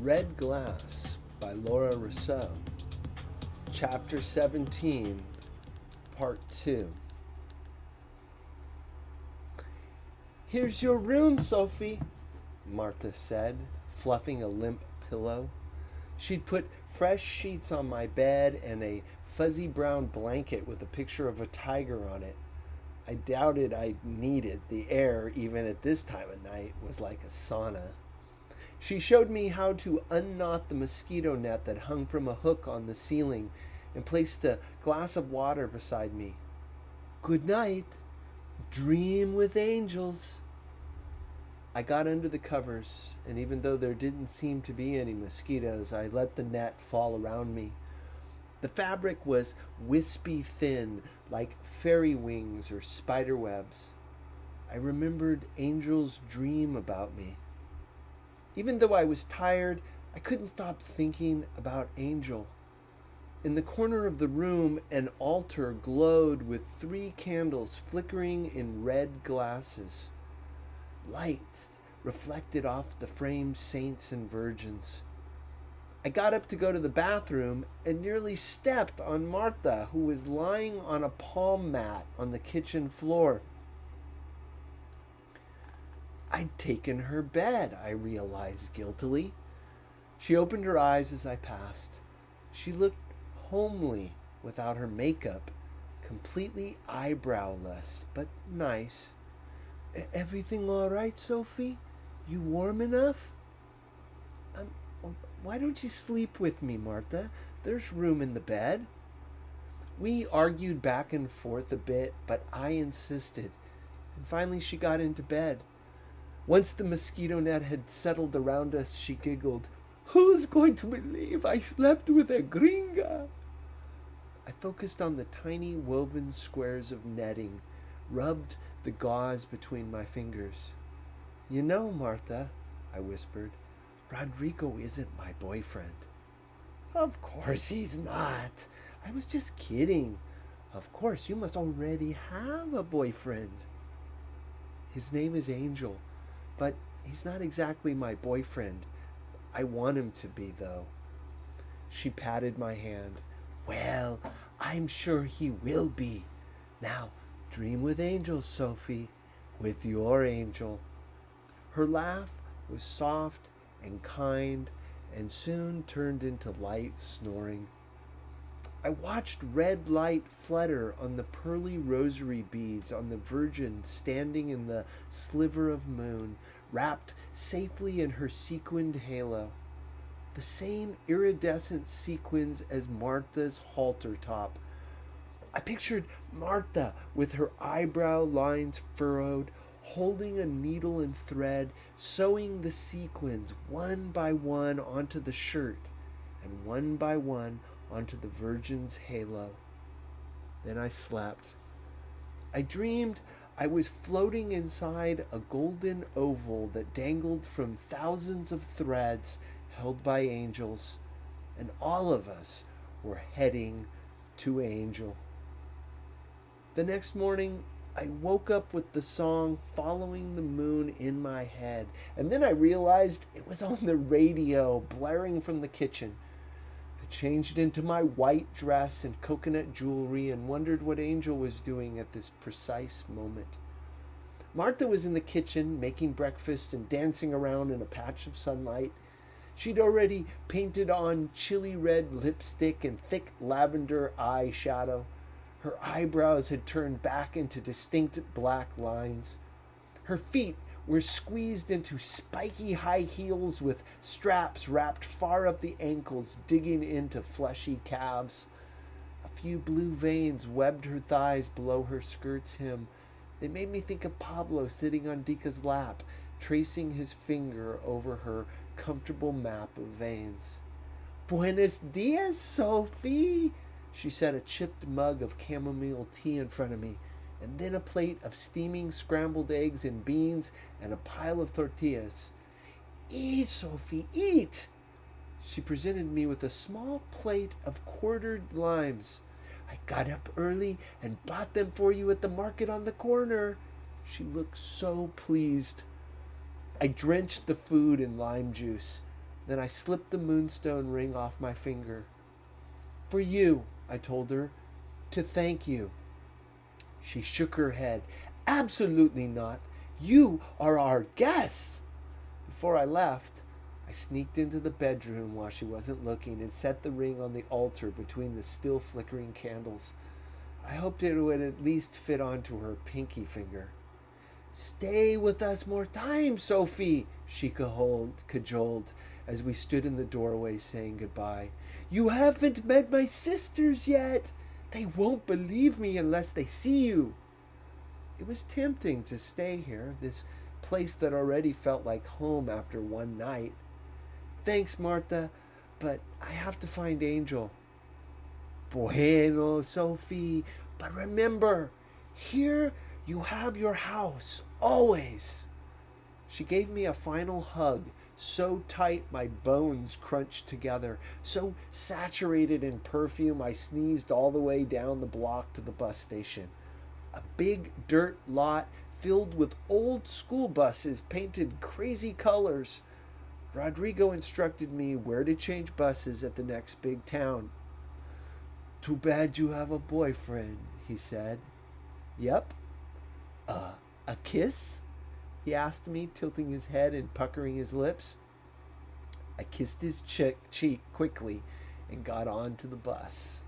Red Glass by Laura Rousseau, Chapter 17, Part 2. "Here's your room, Sophie," Martha said, fluffing a limp pillow. She'd put fresh sheets on my bed and a fuzzy brown blanket with a picture of a tiger on it. I doubted I needed. The air, even at this time of night, was like a sauna. She showed me how to unknot the mosquito net that hung from a hook on the ceiling and placed a glass of water beside me. "Good night. Dream with angels." I got under the covers, and even though there didn't seem to be any mosquitoes, I let the net fall around me. The fabric was wispy thin, like fairy wings or spider webs. I remembered angels' dream about me. Even though I was tired, I couldn't stop thinking about Angel. In the corner of the room, an altar glowed with 3 candles flickering in red glasses. Light reflected off the framed saints and virgins. I got up to go to the bathroom and nearly stepped on Martha, who was lying on a palm mat on the kitchen floor. I'd taken her bed, I realized guiltily. She opened her eyes as I passed. She looked homely without her makeup, completely eyebrowless, but nice. "Everything all right, Sophie? You warm enough?" Why don't you sleep with me, Martha? There's room in the bed." We argued back and forth a bit, but I insisted, and finally she got into bed. Once the mosquito net had settled around us, she giggled. "Who's going to believe I slept with a gringa?" I focused on the tiny woven squares of netting, rubbed the gauze between my fingers. "You know, Martha," I whispered, "Rodrigo isn't my boyfriend." "Of course he's not. I was just kidding. Of course, you must already have a boyfriend." "His name is Angel, but he's not exactly my boyfriend. I want him to be, though." She patted my hand. "Well, I'm sure he will be. Now, dream with angels, Sophie, with your angel." Her laugh was soft and kind and soon turned into light snoring. I watched red light flutter on the pearly rosary beads on the Virgin standing in the sliver of moon, wrapped safely in her sequined halo. The same iridescent sequins as Martha's halter top. I pictured Martha with her eyebrow lines furrowed, holding a needle and thread, sewing the sequins one by one onto the shirt and one by one onto the Virgin's halo. Then I slept. I dreamed I was floating inside a golden oval that dangled from thousands of threads held by angels, and all of us were heading to Angel. The next morning, I woke up with the song "Following the Moon" in my head, and then I realized it was on the radio, blaring from the kitchen. I changed into my white dress and coconut jewelry and wondered what Angel was doing at this precise moment. Martha was in the kitchen making breakfast and dancing around in a patch of sunlight. She'd already painted on chili red lipstick and thick lavender eyeshadow. Her eyebrows had turned back into distinct black lines. Her feet were squeezed into spiky high heels with straps wrapped far up the ankles, digging into fleshy calves. A few blue veins webbed her thighs below her skirt's hem. They made me think of Pablo sitting on Dika's lap, tracing his finger over her comfortable map of veins. "Buenos dias, Sophie." She set a chipped mug of chamomile tea in front of me, and then a plate of steaming scrambled eggs and beans and a pile of tortillas. "Eat, Sophie, eat." She presented me with a small plate of quartered limes. "I got up early and bought them for you at the market on the corner." She looked so pleased. I drenched the food in lime juice. Then I slipped the moonstone ring off my finger. For you, I told her, to thank you. She shook her head. Absolutely not. You are our guests. Before I left, I sneaked into the bedroom while she wasn't looking and set the ring on the altar between the still flickering candles. I hoped it would at least fit onto her pinky finger. Stay with us more time, Sophie, she cajoled as we stood in the doorway saying goodbye. You haven't met my sisters yet. They won't believe me unless they see you. It was tempting to stay here, this place that already felt like home after one night. Thanks, Martha, but I have to find Angel. Bueno, Sophie, but remember, here you have your house, always. She gave me a final hug, so tight my bones crunched together, so saturated in perfume I sneezed all the way down the block to the bus station. A big dirt lot filled with old school buses painted crazy colors. Rodrigo instructed me where to change buses at the next big town. Too bad you have a boyfriend, he said. Yep. A kiss? He asked me, tilting his head and puckering his lips. I kissed his cheek quickly and got on to the bus.